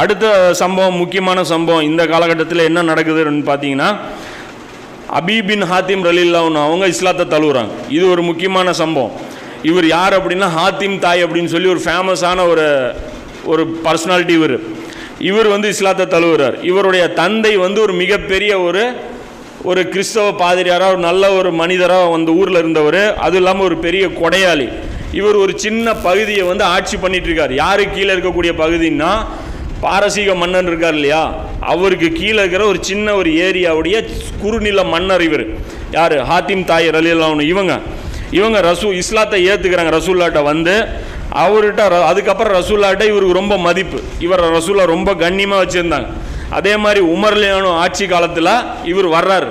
அடுத்த சம்பவம், முக்கியமான சம்பவம் இந்த காலகட்டத்தில் என்ன நடக்குதுன்னு பார்த்தீங்கன்னா, அபீ பின் ஹாத்திம் ரலியல்லாஹு அன்ஹு அவங்க இஸ்லாத்தை தழுவுறாங்க. இது ஒரு முக்கியமான சம்பவம். இவர் யார் அப்படின்னா ஹாத்திம் தாய் அப்படின்னு சொல்லி ஒரு ஃபேமஸான ஒரு பர்சனாலிட்டி. இவர் வந்து இஸ்லாத்தை தழுவுறார். இவருடைய தந்தை வந்து ஒரு மிகப்பெரிய ஒரு கிறிஸ்தவ பாதிரியாராக, ஒரு நல்ல ஒரு மனிதராக அந்த ஊரில் இருந்தவர். அதுவும் இல்லாமல் ஒரு பெரிய கொடையாளி. இவர் ஒரு சின்ன பகுதியை வந்து ஆட்சி பண்ணிட்டு இருக்கார். யாருக்கு கீழே இருக்கக்கூடிய பகுதின்னா, பாரசீக மன்னன் இருக்கார் இல்லையா, அவருக்கு கீழே இருக்கிற ஒரு சின்ன ஒரு ஏரியாவுடைய குறுநில மன்னர் இவர். யார்? ஹாத்திம் தாய் ரலியல்லாஹு அன்ஹு. இவங்க இஸ்லாத்தை ஏற்றுக்கிறாங்க. ரசூல்லாட்ட வந்து அவர்கிட்ட அதுக்கப்புறம் ரசூல்லாட்ட இவருக்கு ரொம்ப மதிப்பு. இவர் ரசூல்லா ரொம்ப கண்ணியமாக வச்சுருந்தாங்க. அதே மாதிரி உமர் லியானோ ஆட்சி காலத்தில் இவர் வர்றார்.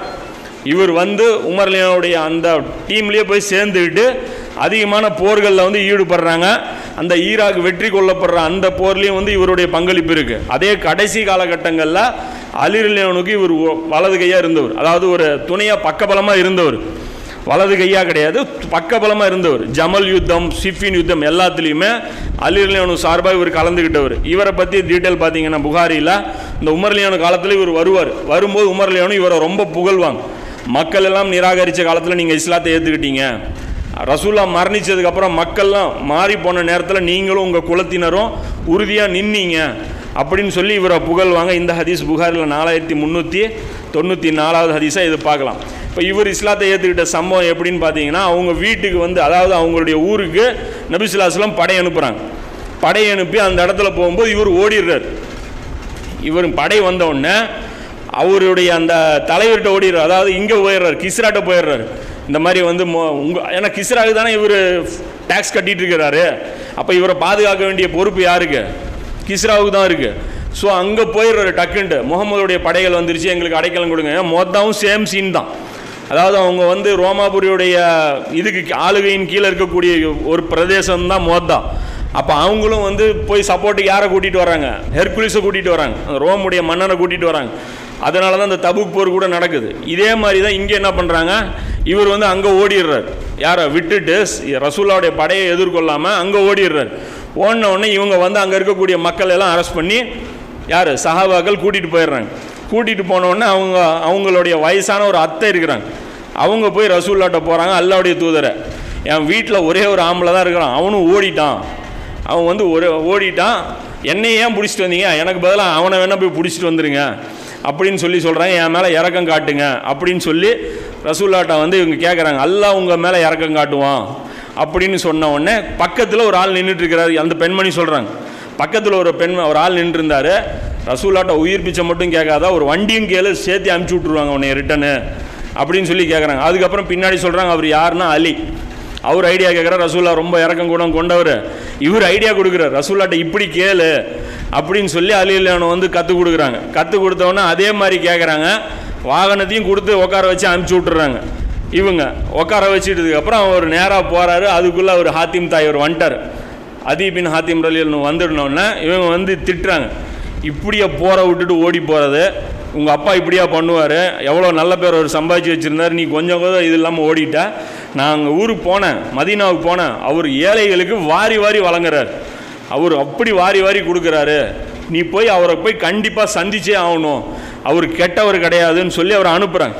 இவர் வந்து உமர் லியானுடைய அந்த டீம்லேயே போய் சேர்ந்துக்கிட்டு அதிகமான போர்களில் வந்து ஈடுபடுறாங்க. அந்த ஈராக் வெற்றி கொள்ளப்படுற அந்த போர்லேயும் வந்து இவருடைய பங்களிப்பு இருக்குது. அதே கடைசி காலகட்டங்களில் அலி லியானுக்கு இவர் வலது கையாக இருந்தவர், அதாவது ஒரு துணையாக பக்கபலமாக இருந்தவர். வலது கையாக கிடையாது, பக்கபலமாக இருந்தவர். ஜமல் யுத்தம், சிஃபின் யுத்தம் எல்லாத்துலேயுமே அலி லியானு சார்பாக இவர் கலந்துக்கிட்டவர். இவரை பற்றி டீட்டெயில் பார்த்தீங்கன்னா புகாரியில் இந்த உமர் லியானு காலத்தில் இவர் வரும்போது உமர் லியானு இவரை ரொம்ப புகழ்வாங்க. மக்கள் எல்லாம் நிராகரித்த காலத்தில் நீங்கள் இஸ்லாத்தை ஏற்றுக்கிட்டீங்க, ரசூல்லா மரணித்ததுக்கப்புறம் மக்கள்லாம் மாறி போன நேரத்தில் நீங்களும் உங்கள் குலத்தினரும் உறுதியாக நின்னீங்க அப்படின்னு சொல்லி இவரை புகழ்வாங்க. இந்த ஹதீஸ் புகாரில் 4394வது ஹதீஸாக இது பார்க்கலாம். இப்போ இவர் இஸ்லாத்தை ஏற்றுக்கிட்ட சம்பவம் எப்படின்னு பார்த்தீங்கன்னா, அவங்க வீட்டுக்கு வந்து, அதாவது அவங்களுடைய ஊருக்கு நபி ஸல்லல்லாஹு அலைஹி வஸல்லம் படை அனுப்புகிறாங்க. படை அனுப்பி அந்த இடத்துல போகும்போது இவர் ஓடிடுறார். இவர் படை வந்தவுடனே அவருடைய அந்த தலைவர்கிட்ட ஓடிடுறார். அதாவது இங்கே போயிடுறார், கிஸ்ராட்ட போயிடுறாரு. இந்த மாதிரி வந்து ஏன்னா கிஸ்ராவுக்கு தானே இவர் டேக்ஸ் கட்டிகிட்டு இருக்கிறாரு. அப்போ இவரை பாதுகாக்க வேண்டிய பொறுப்பு யாருக்கு? கிஸ்ராவுக்கு தான் இருக்குது. ஸோ அங்கே போயிடுறாரு டக்குன்ட்டு. முகமதுடைய படைகள் வந்துருச்சு, எங்களுக்கு அடைக்கலம் கொடுங்க. மொத்தமும் சேம் சீன் தான். அதாவது அவங்க வந்து ரோமாபுரியுடைய இதுக்கு ஆளுகையின் கீழே இருக்கக்கூடிய ஒரு பிரதேசம் தான் மோத்தா. அப்போ அவங்களும் வந்து போய் சப்போர்ட்டுக்கு யாரை கூட்டிகிட்டு வராங்க? ஹெர்குலிஸை கூட்டிகிட்டு வராங்க, ரோமுடைய மன்னனை கூட்டிகிட்டு வராங்க. அதனால தான் அந்த தபுக் போர் கூட நடக்குது. இதே மாதிரி தான் இங்கே என்ன பண்ணுறாங்க, இவர் வந்து அங்கே ஓடிடுறார். யாரை விட்டுட்டு ரசூல்லாவுடைய படையை எதிர்கொள்ளாமல் அங்கே ஓடிடுறார். ஓடின உடனே இவங்க வந்து அங்கே இருக்கக்கூடிய மக்கள் எல்லாம் அரெஸ்ட் பண்ணி யார் சஹாபாக்கள் கூட்டிகிட்டு போயிடுறாங்க. கூட்டிகிட்டு போனோடனே அவங்களுடைய வயசான ஒரு அத்தை இருக்கிறாங்க. அவங்க போய் ரசூல்லாட்ட போகிறாங்க, அல்லாவுடைய தூதரை, என் வீட்டில் ஒரே ஒரு ஆம்பளை தான் இருக்கிறான், அவனும் ஓடிட்டான், அவன் வந்து ஓடிட்டான், என்னையே ஏன் பிடிச்சிட்டு வந்தீங்க, எனக்கு பதிலாக அவனை வேணால் போய் பிடிச்சிட்டு வந்துடுங்க அப்படின்னு சொல்லி சொல்கிறாங்க. என் மேலே இறக்கம் காட்டுங்க அப்படின்னு சொல்லி ரசூல்லாட்ட வந்து இவங்க கேட்குறாங்க. அல்லாஹ் உங்கள் மேலே இறக்கம் காட்டுவான் அப்படின்னு சொன்ன உடனே பக்கத்தில் ஒரு ஆள் நின்றுட்டு இருக்கிறாரு. அந்த பெண்மணி சொல்கிறாங்க, பக்கத்தில் ஒரு ஆள் நின்றுருந்தார். ரசூல்லாட்ட உயிர் பிச்சை மட்டும் கேட்காதா, ஒரு வண்டியும் கேளு, சேர்த்து அனுப்பிச்சி விட்ருவாங்க உன்னை ரிட்டனு அப்படின்னு சொல்லி கேட்குறாங்க. அதுக்கப்புறம் பின்னாடி சொல்கிறாங்க, அவர் யாருன்னா அலி. அவர் ஐடியா கேட்குறார். ரசூல்லா ரொம்ப இறக்கம் கூட கொண்டவர். இவர் ஐடியா கொடுக்குறார், ரசூல்லாட்ட இப்படி கேளு அப்படின்னு சொல்லி அலி லியானு வந்து கற்றுக் கொடுக்குறாங்க. கற்றுக் கொடுத்தவொடனே அதே மாதிரி கேட்குறாங்க. வாகனத்தையும் கொடுத்து உட்கார வச்சு அனுப்பிச்சி விட்டுறாங்க. இவங்க உட்கார வச்சுட்டதுக்கப்புறம் அவர் நேராக போகிறாரு. அதுக்குள்ளே அவர் ஹாத்திம் தாய் அவர் வந்துட்டார். அதி பின் ஹாத்திம் ரலியல்லாஹு வந்துடனோடனே இவங்க வந்து திட்டுறாங்க, இப்படியே போகிற விட்டுட்டு ஓடி போகிறது, உங்கள் அப்பா இப்படியா பண்ணுவார், எவ்வளோ நல்ல பேர் அவர் சம்பாதிச்சு வச்சுருந்தார், நீ கொஞ்சம் இது இல்லாமல் ஓடிட்ட. நான் அங்கே ஊருக்கு போனேன், மதீனாவுக்கு போனேன், அவர் ஏழைகளுக்கு வாரி வாரி வழங்குறார், அவர் அப்படி வாரி வாரி கொடுக்குறாரு, நீ போய் அவரை போய் கண்டிப்பாக சந்திச்சே ஆகணும், அவர் கெட்டவர் கிடையாதுன்னு சொல்லி அவரை அனுப்புகிறாங்க.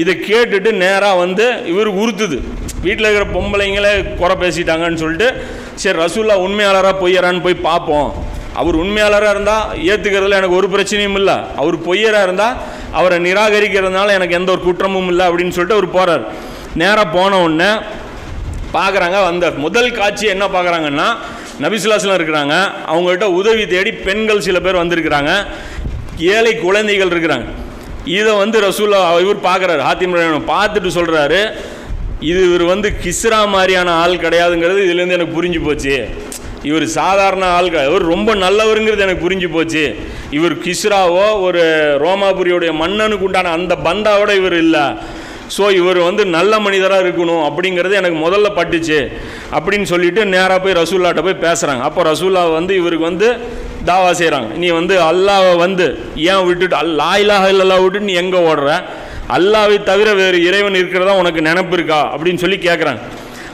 இதை கேட்டுட்டு நேராக வந்து இவருக்கு உறுத்துது, வீட்டில் இருக்கிற பொம்பளைங்களே குறை பேசிட்டாங்கன்னு சொல்லிட்டு, சரி ரசூல்லா உண்மையாளராக பொய்யரான்னு போய் பார்ப்போம், அவர் உண்மையாளராக இருந்தால் ஏற்றுக்கிறதுல எனக்கு ஒரு பிரச்சனையும் இல்லை, அவர் பொய்யராக இருந்தால் அவரை நிராகரிக்கிறதுனால எனக்கு எந்த ஒரு குற்றமும் இல்லை அப்படின்னு சொல்லிட்டு அவர் போகிறார். நேராக போன உடனே பார்க்குறாங்க, அந்த முதல் காட்சி என்ன பார்க்குறாங்கன்னா, நபி ஸல்லல்லாஹு அலைஹி வஸல்லம் இருக்கிறாங்க, அவங்கள்ட்ட உதவி தேடி பெண்கள் சில பேர் வந்திருக்கிறாங்க, ஏழை குழந்தைகள் இருக்கிறாங்க. இதை வந்து ரசூல்லா இவர் பார்க்குறாரு, ஹாத்திம் பார்த்துட்டு சொல்கிறாரு, இவர் வந்து கிஸ்ரா மாதிரியான ஆள் கிடையாதுங்கிறது இதுலேருந்து எனக்கு புரிஞ்சு போச்சு, இவர் சாதாரண ஆள், இவர் ரொம்ப நல்லவருங்கிறது எனக்கு புரிஞ்சு போச்சு, இவர் கிஸ்ராவோ ஒரு ரோமாபுரியோடைய மன்னனுக்கு உண்டான அந்த பந்தாவோட இவர் இல்லை, ஸோ இவர் வந்து நல்ல மனிதராக இருக்கணும் அப்படிங்கிறது எனக்கு முதல்ல பட்டுச்சு அப்படின்னு சொல்லிட்டு நேராக போய் ரசூல்லாட்ட போய் பேசுகிறாங்க. அப்போ ரசூல்லா வந்து இவருக்கு வந்து தாவா செய்கிறாங்க, நீ வந்து அல்லாவை வந்து ஏன் விட்டுட்டு லா இலாஹா இல்லல்லாஹ் விட்டுட்டு நீ எங்கே ஓடுற, அல்லாவை தவிர வேறு இறைவன் இருக்கிறதா உனக்கு நினப்பு இருக்கா அப்படின்னு சொல்லி கேட்குறாங்க.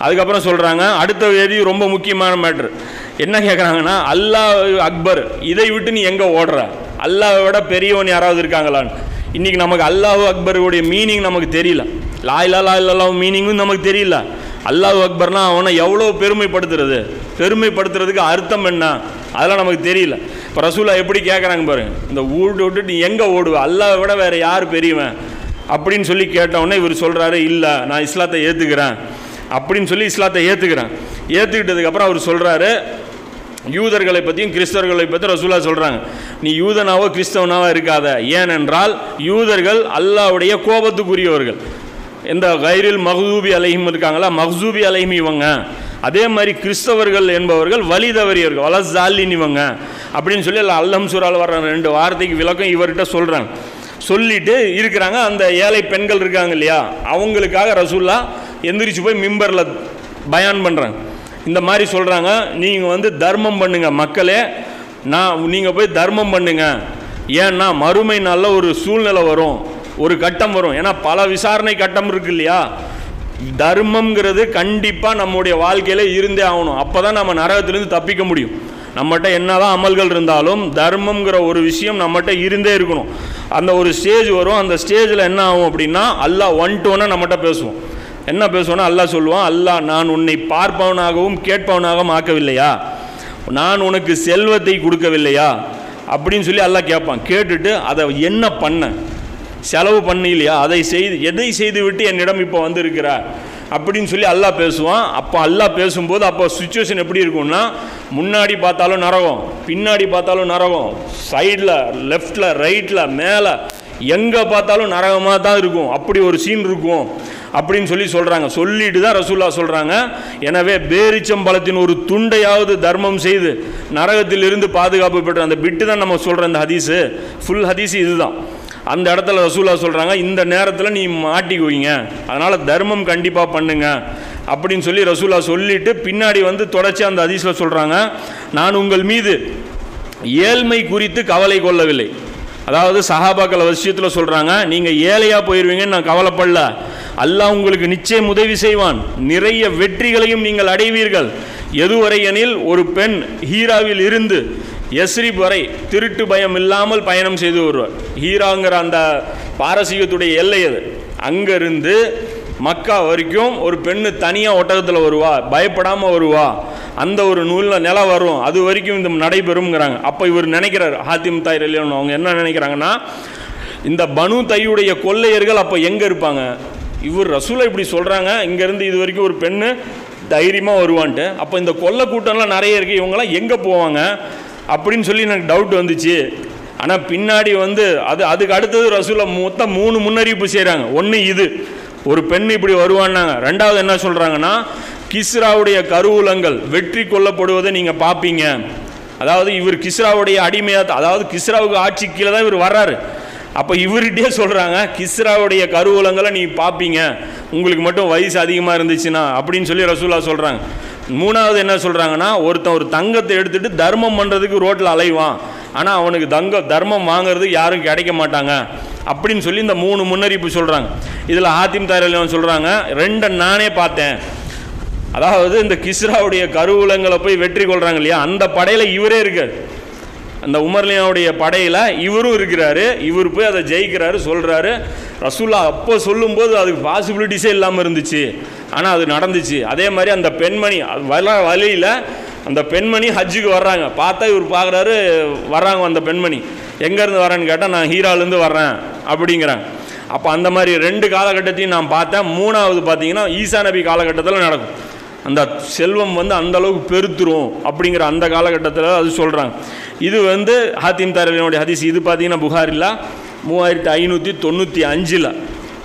அதுக்கப்புறம் சொல்கிறாங்க, அடுத்த வேதி ரொம்ப முக்கியமான மேட்ரு, என்ன கேட்குறாங்கன்னா, அல்லாஹ் அக்பர் இதை விட்டு நீ எங்கே ஓடுற, அல்லாஹை விட பெரியவன் யாராவது இருக்காங்களான்னு. இன்றைக்கி நமக்கு அல்லாஹ் அக்பருடைய மீனிங் நமக்கு தெரியல, லா இலாஹா இல்லல்லாஹ் மீனிங்கும் நமக்கு தெரியல. அல்லாஹ் அக்பர்னா அவனை எவ்வளோ பெருமைப்படுத்துறதுக்கு அர்த்தம் என்ன, அதெல்லாம் நமக்கு தெரியல. இப்போ ரசூலா எப்படி கேட்குறாங்க பாருங்க, இந்த ஊடு விட்டு நீ எங்கே ஓடுவ, அல்லாஹை விட வேறு யார் பெரியவன் அப்படின்னு சொல்லி கேட்டவுடனே இவர் சொல்கிறாரு, இல்லை நான் இஸ்லாத்தை ஏற்றுக்கிறேன் அப்படின்னு சொல்லி இஸ்லாத்தை ஏற்றுக்கிட்டதுக்கப்புறம் அவர் சொல்கிறாரு, யூதர்களை பற்றியும் கிறிஸ்தவர்களை பற்றி ரசூலா சொல்கிறாங்க, நீ யூதனாவோ கிறிஸ்தவனாவோ இருக்காத, ஏனென்றால் யூதர்கள் அல்லாஹ்வுடைய கோபத்துக்குரியவர்கள். இந்த கைரில் மஹ்தூபி அலைஹிம் இருக்காங்களா, மஹ்தூபி அலைஹிம் இவங்க. அதே மாதிரி கிறிஸ்தவர்கள் என்பவர்கள் வழி தவறியவர்கள், வல ஜாலின் இவங்க அப்படின்னு சொல்லி அல்லம் சூறால் வர்ற 2 வார்த்தைக்கு விளக்கம் இவர்கிட்ட சொல்கிறாங்க. சொல்லிட்டு இருக்கிறாங்க. அந்த ஏழை பெண்கள் இருக்காங்க இல்லையா, அவங்களுக்காக ரசூல்லா எந்திரிச்சு போய் மிம்பரில் பயான் பண்ணுறாங்க. இந்த மாதிரி சொல்கிறாங்க, நீங்கள் தர்மம் பண்ணுங்க மக்களே, நீங்கள் போய் தர்மம் பண்ணுங்க. ஏன்னா மறுமை நாளில் ஒரு சூழ்நிலை வரும், ஒரு கட்டம் வரும். ஏன்னா பல விசாரணை கட்டம் இருக்கு இல்லையா, தர்மம்ங்கிறது கண்டிப்பாக நம்முடைய வாழ்க்கையில் இருந்தே ஆகணும். அப்போ தான் நம்ம நரகத்திலேருந்து தப்பிக்க முடியும். நம்மகிட்ட என்னதான் அமல்கள் இருந்தாலும் தர்மம்ங்கிற ஒரு விஷயம் நம்மகிட்ட இருந்தே இருக்கணும். அந்த ஒரு ஸ்டேஜ் வரும், அந்த ஸ்டேஜில் என்ன ஆகும் அப்படின்னா, அல்லாஹ் 1-to-1 நம்மகிட்ட பேசுவோம். என்ன பேசுவோன்னா, அல்லாஹ் சொல்லுவான், அல்லாஹ் நான் உன்னை பார்ப்பவனாகவும் கேட்பவனாகவும் ஆக்கவில்லையா, நான் உனக்கு செல்வத்தை கொடுக்கவில்லையா அப்படின்னு சொல்லி அல்லாஹ் கேட்பான். கேட்டுட்டு அதை என்ன பண்ண, செலவு பண்ணலையா, எதை செய்து விட்டு என்னிடம் இப்போ வந்திருக்கிற அப்படின்னு சொல்லி அல்லாஹ் பேசுவான். அப்போ அல்லாஹ் பேசும்போது அப்போ சுச்சுவேஷன் எப்படி இருக்கும்னா, முன்னாடி பார்த்தாலும் நரகம், பின்னாடி பார்த்தாலும் நரகம், சைடில் லெஃப்டில் ரைட்டில் மேலே எங்கே பார்த்தாலும் நரகமாக தான் இருக்கும். அப்படி ஒரு சீன் இருக்கும் அப்படின்னு சொல்லி சொல்கிறாங்க. சொல்லிட்டு தான் ரசூல்லா சொல்கிறாங்க, எனவே பேரிச்சம்பழத்தின் ஒரு துண்டையாவது தர்மம் செய்து நரகத்திலிருந்து பாதுகாப்பு பெற்ற அந்த பிட்டு தான் நம்ம சொல்கிற இந்த ஹதீஸு, ஃபுல் ஹதீஸு இதுதான். அந்த இடத்துல ரசூல்லா சொல்கிறாங்க, இந்த நேரத்தில் நீ மாட்டிக்குவீங்க, அதனால் தர்மம் கண்டிப்பாக பண்ணுங்க அப்படின்னு சொல்லி ரசூல்லா சொல்லிட்டு பின்னாடி தொடர்ச்சி அந்த ஹதீஸில் சொல்கிறாங்க, நான் உங்கள் மீது ஏழ்மை குறித்து கவலை கொள்ளவில்லை. அதாவது சஹாபாக்கள் விஷயத்தில் சொல்கிறாங்க, நீங்கள் ஏழையாக போயிடுவீங்கன்னு நான் கவலைப்படல, அல்லாஹ் உங்களுக்கு நிச்சயம் உதவி செய்வான், நிறைய வெற்றிகளையும் நீங்கள் அடைவீர்கள். எதுவரை எனில் ஒரு பெண் ஹீராவில் இருந்து யஸ்ரிப் வரை திருட்டு பயம் இல்லாமல் பயணம் செய்து வருவார். ஹீராங்கிற அந்த பாரசீகத்துடைய எல்லை அது, அங்கேருந்து மக்கா வரைக்கும் ஒரு பெண்ணு தனியாக ஒட்டகத்தில் வருவா, பயப்படாமல் வருவா, அந்த ஒரு நூலில் நிலை வரும், அது வரைக்கும் இந்த நடைபெறும்ங்கிறாங்க. அப்போ இவர் நினைக்கிறார், ஹாத்திம் தாய் ரலியல்லாஹு அவங்க என்ன நினைக்கிறாங்கன்னா, இந்த பனு தையுடைய கொள்ளையர்கள் அப்போ எங்கே இருப்பாங்க, இவர் ரசூலை இப்படி சொல்கிறாங்க, இங்கேருந்து இது வரைக்கும் ஒரு பெண்ணு தைரியமாக வருவான்ட்டு, அப்போ இந்த கொள்ளை கூட்டம்லாம் நிறைய இருக்குது, இவங்கெல்லாம் எங்கே போவாங்க அப்படின்னு சொல்லி எனக்கு டவுட் வந்துச்சு. ஆனால் பின்னாடி அதுக்கு அடுத்தது ரசூலை மொத்தம் 3 முன்னறிவிப்பு செய்கிறாங்க. ஒன்று இது, ஒரு பெண் இப்படி வருவான்னாங்க. ரெண்டாவது என்ன சொல்கிறாங்கன்னா, கிஸ்ராவுடைய கருவூலங்கள் வெற்றி கொள்ளப்படுவதை நீங்கள் பார்ப்பீங்க. அதாவது இவர் கிஸ்ராவுடைய அடிமையாக, அதாவது கிஸ்ராவுக்கு ஆட்சி கீழே தான் இவர் வர்றாரு. அப்போ இவர்கிட்டே சொல்கிறாங்க, கிஸ்ராவுடைய கருவூலங்களை நீ பார்ப்பீங்க, உங்களுக்கு மட்டும் வயசு அதிகமாக இருந்துச்சுன்னா அப்படின்னு சொல்லி ரசூலா சொல்கிறாங்க. மூணாவது என்ன சொல்கிறாங்கன்னா, ஒருத்தன் ஒரு தங்கத்தை எடுத்துகிட்டு தர்மம் பண்ணுறதுக்கு ரோட்டில் அலைவான், ஆனால் அவனுக்கு தர்மம் வாங்கிறதுக்கு யாரும் கிடைக்க மாட்டாங்க அப்படின்னு சொல்லி இந்த 3 முன்னறிவிப்பு சொல்கிறாங்க. இதில் ஹாத்திம் தாரில் சொல்கிறாங்க, 2 நானே பார்த்தேன். அதாவது இந்த கிஸ்ராவுடைய கருவூலங்களை போய் வெற்றி கொள்கிறாங்க இல்லையா, அந்த படையில் இவரே இருக்கார். அந்த உமர்லியாவுடைய படையில் இவரும் இருக்கிறாரு. இவர் போய் அதை ஜெயிக்கிறாரு, சொல்கிறாரு. ரசூல்லா அப்போ சொல்லும்போது அதுக்கு பாசிபிலிட்டிஸே இல்லாமல் இருந்துச்சு, ஆனால் அது நடந்துச்சு. அதே மாதிரி அந்த பெண்மணி வழியில் அந்த பெண்மணி ஹஜ்ஜுக்கு வர்றாங்க. பார்த்தா இவர் பார்க்குறாரு, வர்றாங்க. அந்த பெண்மணி எங்கேருந்து வரேன்னு கேட்டால், நான் ஹீராலேருந்து வர்றேன் அப்படிங்கிறாங்க. அப்போ அந்த மாதிரி 2 காலகட்டத்தையும் நான் பார்த்தேன். மூணாவது பார்த்தீங்கன்னா ஈசா நபி காலகட்டத்தில் நடக்கும். அந்த செல்வம் அந்தளவுக்கு பெருத்துரும் அப்படிங்கிற அந்த காலகட்டத்தில் அது சொல்கிறாங்க. இது ஹாத்திம் தாரினுடைய ஹதீஸ். இது பார்த்தீங்கன்னா புகாரில் 3595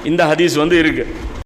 இந்த ஹதீஸ் இருக்குது.